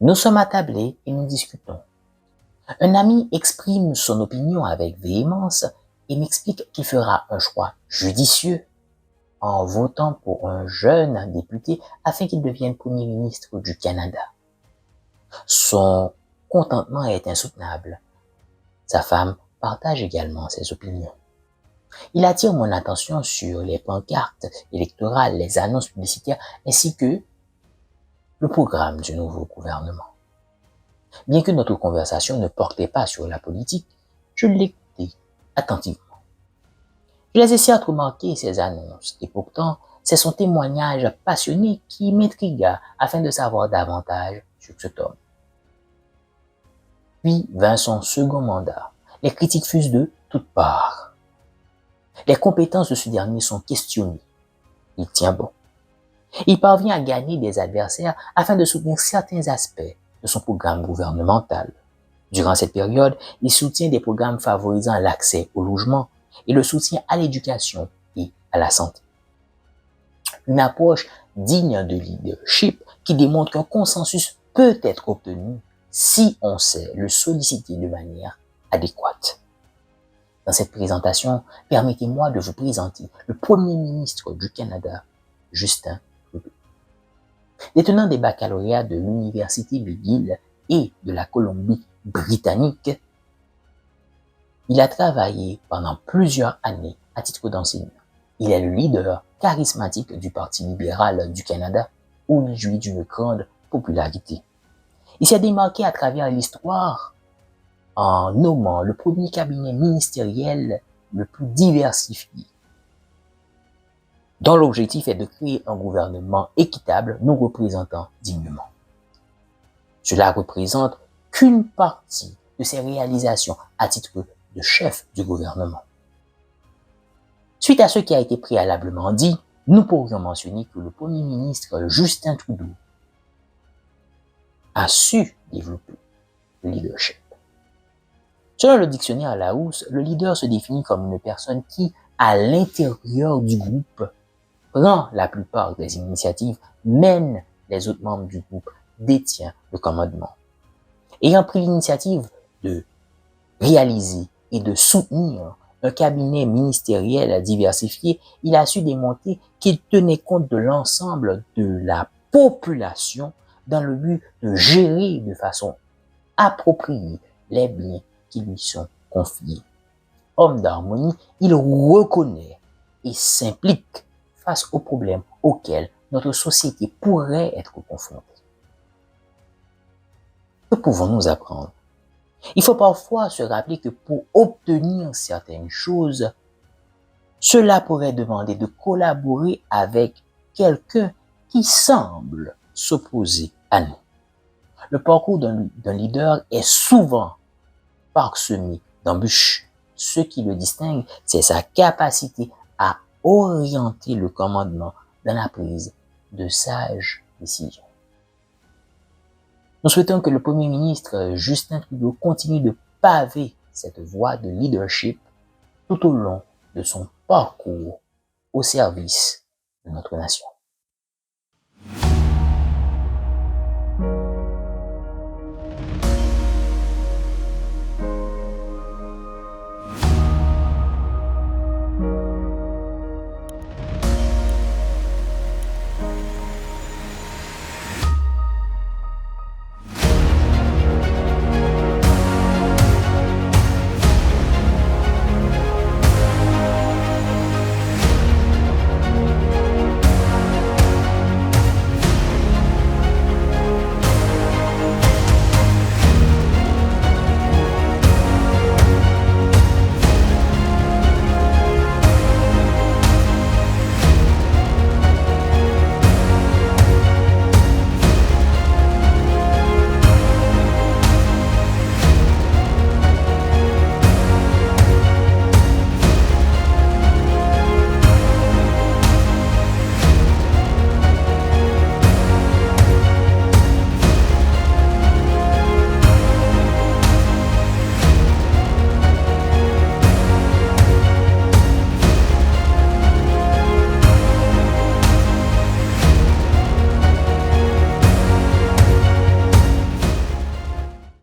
Nous sommes attablés et nous discutons. Un ami exprime son opinion avec véhémence et m'explique qu'il fera un choix judicieux en votant pour un jeune député afin qu'il devienne Premier ministre du Canada. Son contentement est insoutenable. Sa femme partage également ses opinions. Il attire mon attention sur les pancartes électorales, les annonces publicitaires ainsi que le programme du nouveau gouvernement. Bien que notre conversation ne portait pas sur la politique, je l'écoutais attentivement. Je les ai certes remarqué ces annonces, et pourtant, c'est son témoignage passionné qui m'intrigua afin de savoir davantage sur cet homme. Puis vint son second mandat. Les critiques fusent de toutes parts. Les compétences de ce dernier sont questionnées. Il tient bon. Il parvient à gagner des adversaires afin de soutenir certains aspects de son programme gouvernemental. Durant cette période, il soutient des programmes favorisant l'accès au logement et le soutien à l'éducation et à la santé. Une approche digne de leadership qui démontre qu'un consensus peut être obtenu si on sait le solliciter de manière adéquate. Dans cette présentation, permettez-moi de vous présenter le Premier ministre du Canada, Justin Trudeau. Détenant des baccalauréats de l'Université McGill et de la Colombie-Britannique, il a travaillé pendant plusieurs années à titre d'enseignant. Il est le leader charismatique du Parti libéral du Canada, où il jouit d'une grande popularité. Il s'est démarqué à travers l'histoire en nommant le premier cabinet ministériel le plus diversifié, dont l'objectif est de créer un gouvernement équitable nous représentant dignement. Cela représente qu'une partie de ses réalisations à titre de chef du gouvernement. Suite à ce qui a été préalablement dit, nous pourrions mentionner que le Premier ministre Justin Trudeau a su développer le leadership. Selon le dictionnaire Larousse, le leader se définit comme une personne qui, à l'intérieur du groupe, prend la plupart des initiatives, mène les autres membres du groupe, détient le commandement. Ayant pris l'initiative de réaliser et de soutenir un cabinet ministériel diversifié, il a su démontrer qu'il tenait compte de l'ensemble de la population dans le but de gérer de façon appropriée les biens qui lui sont confiés. Homme d'harmonie, il reconnaît et s'implique face aux problèmes auxquels notre société pourrait être confrontée. Que pouvons-nous apprendre? Il faut parfois se rappeler que pour obtenir certaines choses, cela pourrait demander de collaborer avec quelqu'un qui semble s'opposer à nous. Le parcours d'un leader est souvent parsemé d'embûches. Ce qui le distingue, c'est sa capacité à orienter le commandement dans la prise de sages décisions. Nous souhaitons que le Premier ministre Justin Trudeau continue de paver cette voie de leadership tout au long de son parcours au service de notre nation.